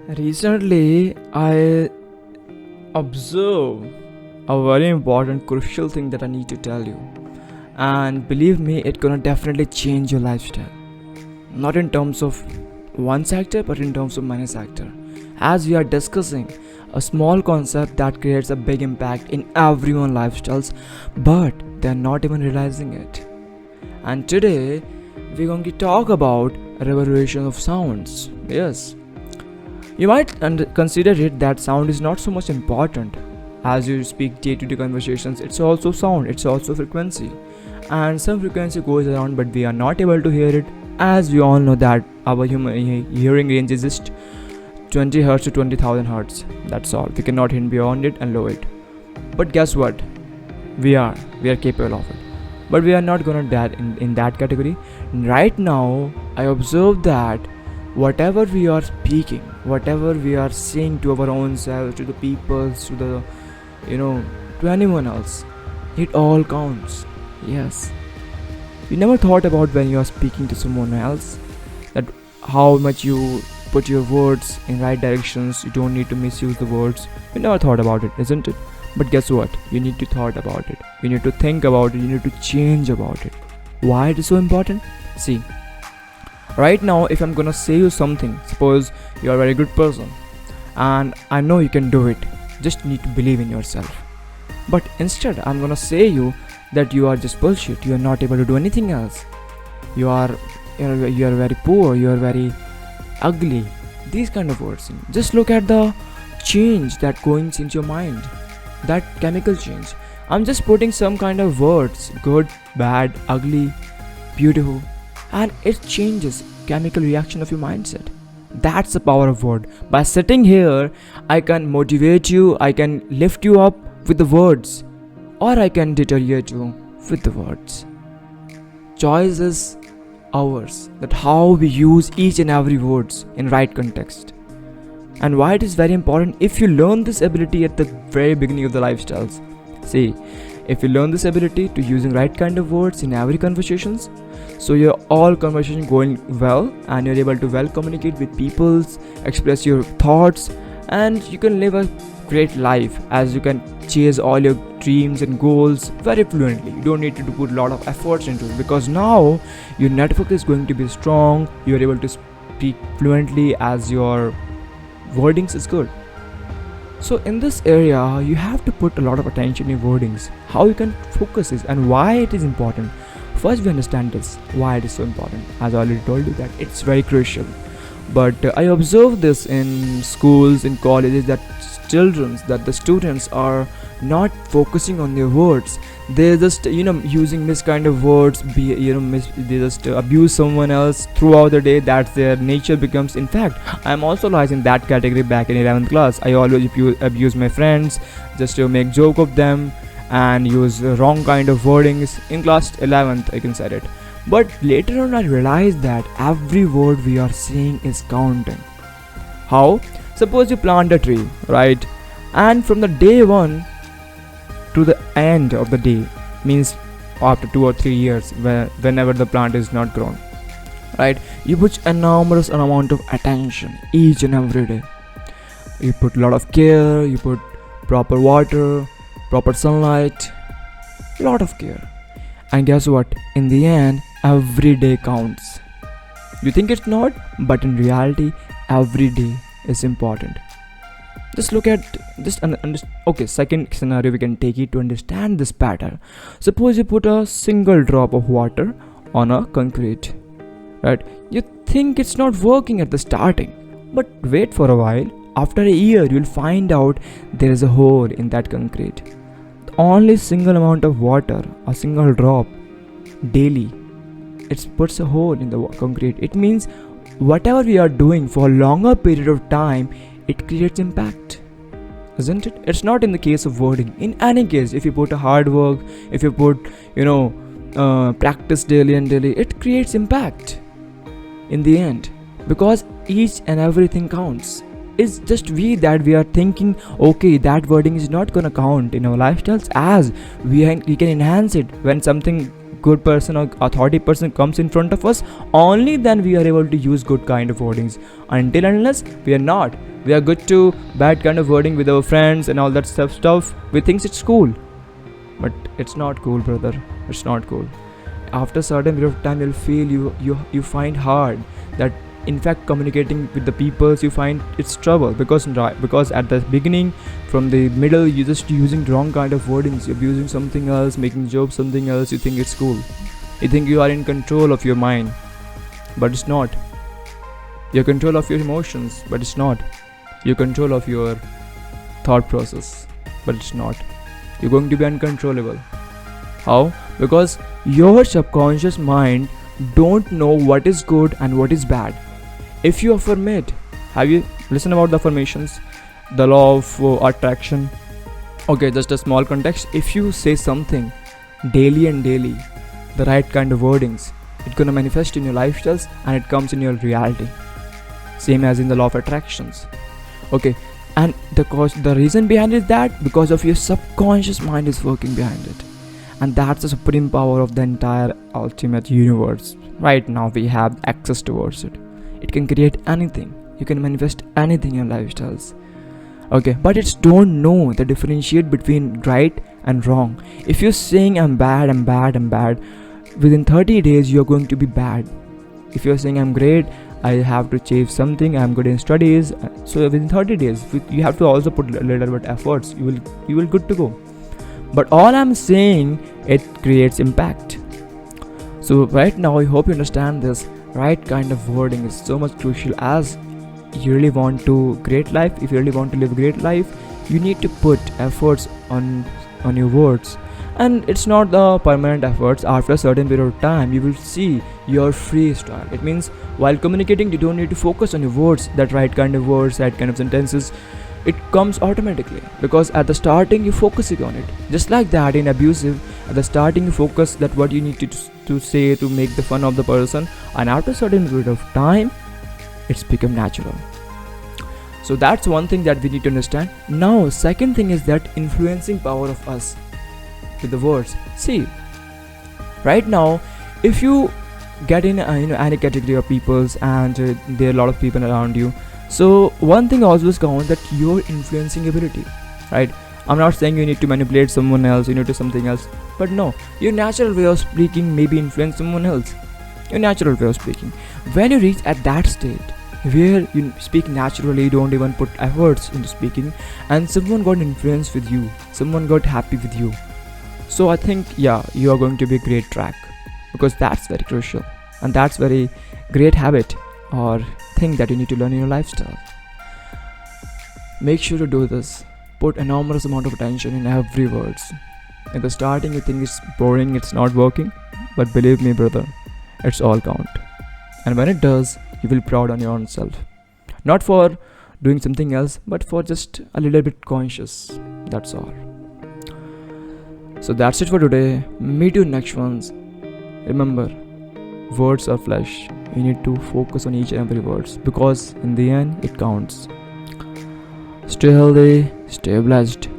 Recently, I observed a very important, crucial thing that I need to tell you. And believe me, it's gonna definitely change your lifestyle. Not in terms of one sector, but in terms of many sector. As we are discussing a small concept that creates a big impact in everyone's lifestyles, but they're not even realizing it. And today, we're going to talk about reverberation of sounds. Yes, you might consider it that sound is not so much important. As you speak day to day conversations, it's also sound, it's also frequency. And some frequency goes around, but we are not able to hear it. As we all know that our human hearing range is just 20 hertz to 20,000 hertz. That's all. We cannot hit beyond it and lower it. But guess what? We are capable of it. But we are not gonna that in that category. Right now, I observe that whatever we are speaking, whatever we are saying to our own self, to the peoples, to the to anyone else, it all counts. Yes. You never thought about when you are speaking to someone else that how much you put your words in right directions, you don't need to misuse the words. You never thought about it, isn't it? But guess what? You need to thought about it. You need to think about it. You need to change about it. Why it is so important? See, right now if I'm gonna say you something, suppose you're a very good person and I know you can do it, just need to believe in yourself. But instead I'm gonna say you that you are just bullshit, you are not able to do anything else, you are very poor, you are very ugly, these kind of words. Just look at the change that goes into your mind, that chemical change. I'm just putting some kind of words, good, bad, ugly, beautiful, and it changes chemical reaction of your mindset. That's the power of word. By sitting here, I can motivate you, I can lift you up with the words, or I can deteriorate you with the words. Choice is ours, that how we use each and every words in right context. And why it is very important, if you learn this ability at the very beginning of the lifestyles. See, if you learn this ability to using right kind of words in every conversations, so your all conversation going well and you're able to well communicate with peoples, express your thoughts, and you can live a great life as you can chase all your dreams and goals very fluently. You don't need to put a lot of efforts into it because now your network is going to be strong, you're able to speak fluently as your wordings is good. So in this area, you have to put a lot of attention in wordings, how you can focus is and why it is important. First we understand this, why it is so important. As I already told you that it's very crucial. But I observe this in schools, in colleges, that the students are not focusing on their words. They just using this kind of words, they just abuse someone else throughout the day. That's their nature becomes. In fact, I'm also lies in that category. Back in 11th class, I always abuse my friends just to make joke of them and use wrong kind of wordings. In class 11th I can say it. But later on I realized that every word we are saying is counting. How? Suppose you plant a tree, right? And from the day 1 to the end of the day, means after 2 or 3 years, whenever the plant is not grown, right? You put enormous amount of attention each and every day. You put a lot of care, you put proper water, proper sunlight, lot of care. And guess what? In the end, every day counts. You think it's not, but in reality, every day is important. Just look at this. Okay, second scenario we can take it to understand this pattern. Suppose you put a single drop of water on a concrete, right? You think it's not working at the starting, but wait for a while. After a year, you'll find out there is a hole in that concrete. Only single amount of water, a single drop daily, it puts a hole in the concrete. It means whatever we are doing for a longer period of time, it creates impact, isn't it? It's not in the case of wording. In any case, if you put a hard work, if you put practice daily and daily, it creates impact in the end, because each and everything counts. It's just we are thinking, okay, that wording is not gonna count in our lifestyles, as we can enhance it when something good person or authority person comes in front of us, only then we are able to use good kind of wordings. Until and unless we are not, we are good to bad kind of wording with our friends and all that stuff. We think it's cool, but it's not cool, brother. It's not cool. After a certain period of time, you'll feel you find hard that in fact communicating with the peoples, you find it's trouble, because at the beginning, from the middle, you're just using wrong kind of wordings. You're using something else, making jokes something else. You think it's cool, you think you are in control of your mind, but it's not. You're control of your emotions, but it's not. You're control of your thought process, but it's not. You're going to be uncontrollable. How? Because your subconscious mind don't know what is good and what is bad. If you affirmate, have you listened about the affirmations, the law of attraction? Okay, just a small context. If you say something daily and daily, the right kind of wordings, it's gonna manifest in your lifestyles and it comes in your reality. Same as in the law of attractions. Okay, and the reason behind it is that because of your subconscious mind is working behind it, and that's the supreme power of the entire ultimate universe. Right now we have access towards it. It can create anything. You can manifest anything in your lifestyles. Okay, but it's don't know the differentiate between right and wrong. If you're saying I'm bad, within 30 days you're going to be bad. If you're saying I'm great, I have to achieve something, I'm good in studies, so within 30 days you have to also put a little bit efforts, you will good to go. But all I'm saying, it creates impact. So right now, I hope you understand this. Right kind of wording is so much crucial. As you really want to great life, if you really want to live a great life, you need to put efforts on your words. And it's not the permanent efforts. After a certain period of time, you will see your freestyle. It means while communicating, you don't need to focus on your words, that right kind of words, that kind of sentences. It comes automatically, because at the starting you focusing on it. Just like that in abusive, at the starting you focus that what you need to say to make the fun of the person, and after a certain period of time, it's become natural. So that's one thing that we need to understand. Now, second thing is that influencing power of us with the words. See, right now, if you get in any category of peoples and there are a lot of people around you, so one thing always counts, that your influencing ability, right? I'm not saying you need to manipulate someone else, you need to something else, but no, your natural way of speaking maybe influence someone else. Your natural way of speaking. When you reach at that state where you speak naturally, you don't even put efforts into speaking, and someone got influenced with you, someone got happy with you. So I think, yeah, you are going to be a great track, because that's very crucial, and that's very great habit or thing that you need to learn in your lifestyle. Make sure to do this. Put enormous amount of attention in every words. In the starting you think it's boring, it's not working, but believe me, brother, it's all count. And when it does, you will proud on your own self. Not for doing something else, but for just a little bit conscious. That's all. So that's it for today. Meet you next ones. Remember, words are flesh. You need to focus on each and every words, because in the end it counts. Stay healthy, stay blessed.